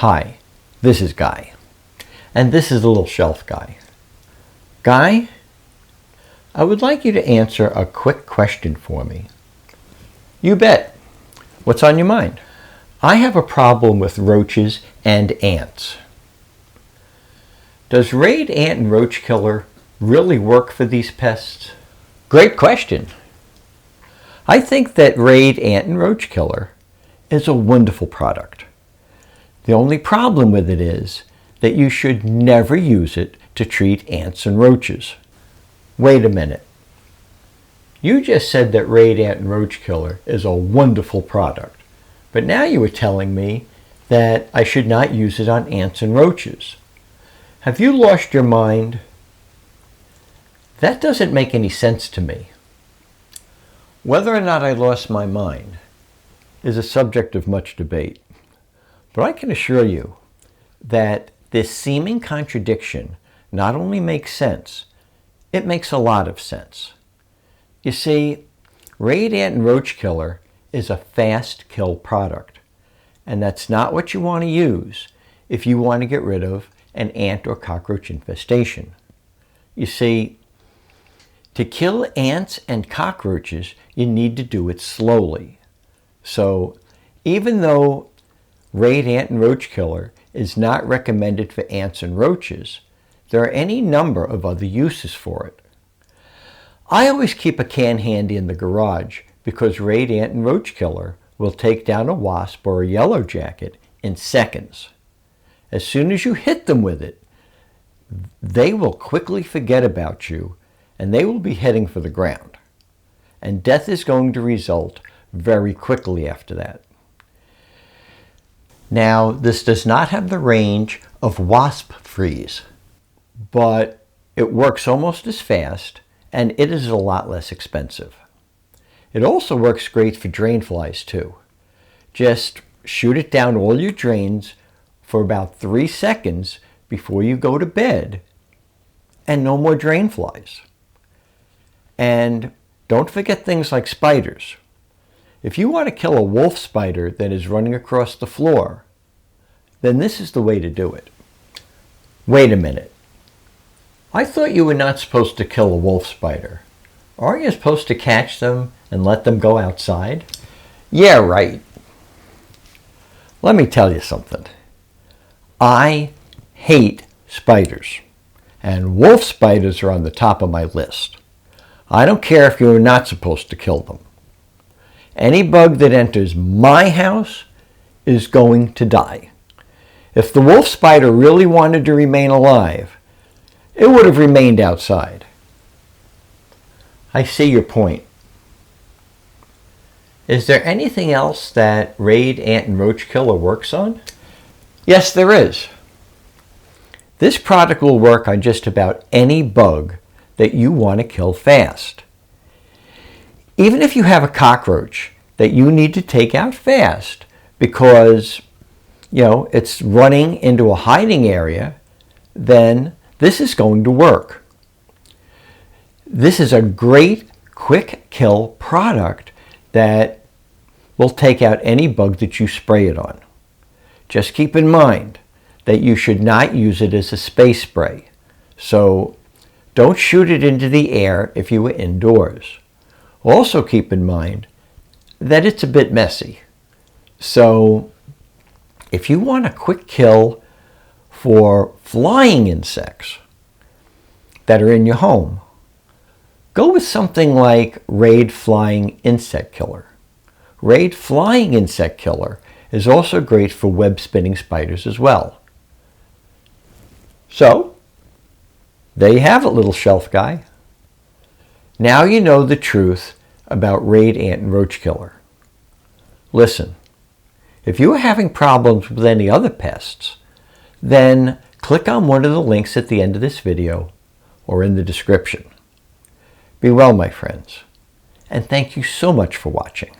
Hi, this is Guy, and this is the little shelf guy. Guy, I would like you to answer a quick question for me. You bet. What's on your mind? I have a problem with roaches and ants. Does Raid Ant and Roach Killer really work for these pests? Great question. I think that Raid Ant and Roach Killer is a wonderful product. The only problem with it is that you should never use it to treat ants and roaches. Wait a minute. You just said that Raid Ant and Roach Killer is a wonderful product, but now you were telling me that I should not use it on ants and roaches. Have you lost your mind? That doesn't make any sense to me. Whether or not I lost my mind is a subject of much debate. But I can assure you that this seeming contradiction not only makes sense, it makes a lot of sense. You see, Raid Ant and Roach Killer is a fast kill product, and that's not what you want to use if you want to get rid of an ant or cockroach infestation. You see, to kill ants and cockroaches, you need to do it slowly. So even though Raid Ant and Roach Killer is not recommended for ants and roaches, there are any number of other uses for it. I always keep a can handy in the garage because Raid Ant and Roach Killer will take down a wasp or a yellow jacket in seconds. As soon as you hit them with it, they will quickly forget about you and they will be heading for the ground. And death is going to result very quickly after that. Now, this does not have the range of wasp freeze, but it works almost as fast and it is a lot less expensive. It also works great for drain flies too. Just shoot it down all your drains for about 3 seconds before you go to bed and no more drain flies. And don't forget things like spiders. If you want to kill a wolf spider that is running across the floor, then this is the way to do it. Wait a minute. I thought you were not supposed to kill a wolf spider. Aren't you supposed to catch them and let them go outside? Yeah, right. Let me tell you something. I hate spiders, and wolf spiders are on the top of my list. I don't care if you're not supposed to kill them. Any bug that enters my house is going to die. If the wolf spider really wanted to remain alive, it would have remained outside. I see your point. Is there anything else that Raid Ant and Roach Killer works on? Yes, there is. This product will work on just about any bug that you want to kill fast. Even if you have a cockroach that you need to take out fast because, it's running into a hiding area, then this is going to work. This is a great quick kill product that will take out any bug that you spray it on. Just keep in mind that you should not use it as a space spray. So don't shoot it into the air if you were indoors. Also keep in mind that it's a bit messy. So if you want a quick kill for flying insects that are in your home, go with something like Raid Flying Insect Killer. Raid Flying Insect Killer is also great for web spinning spiders as well. So, there you have it, little shelf guy. Now you know the truth about Raid Ant and Roach Killer. Listen, if you are having problems with any other pests, then click on one of the links at the end of this video or in the description. Be well, my friends, and thank you so much for watching.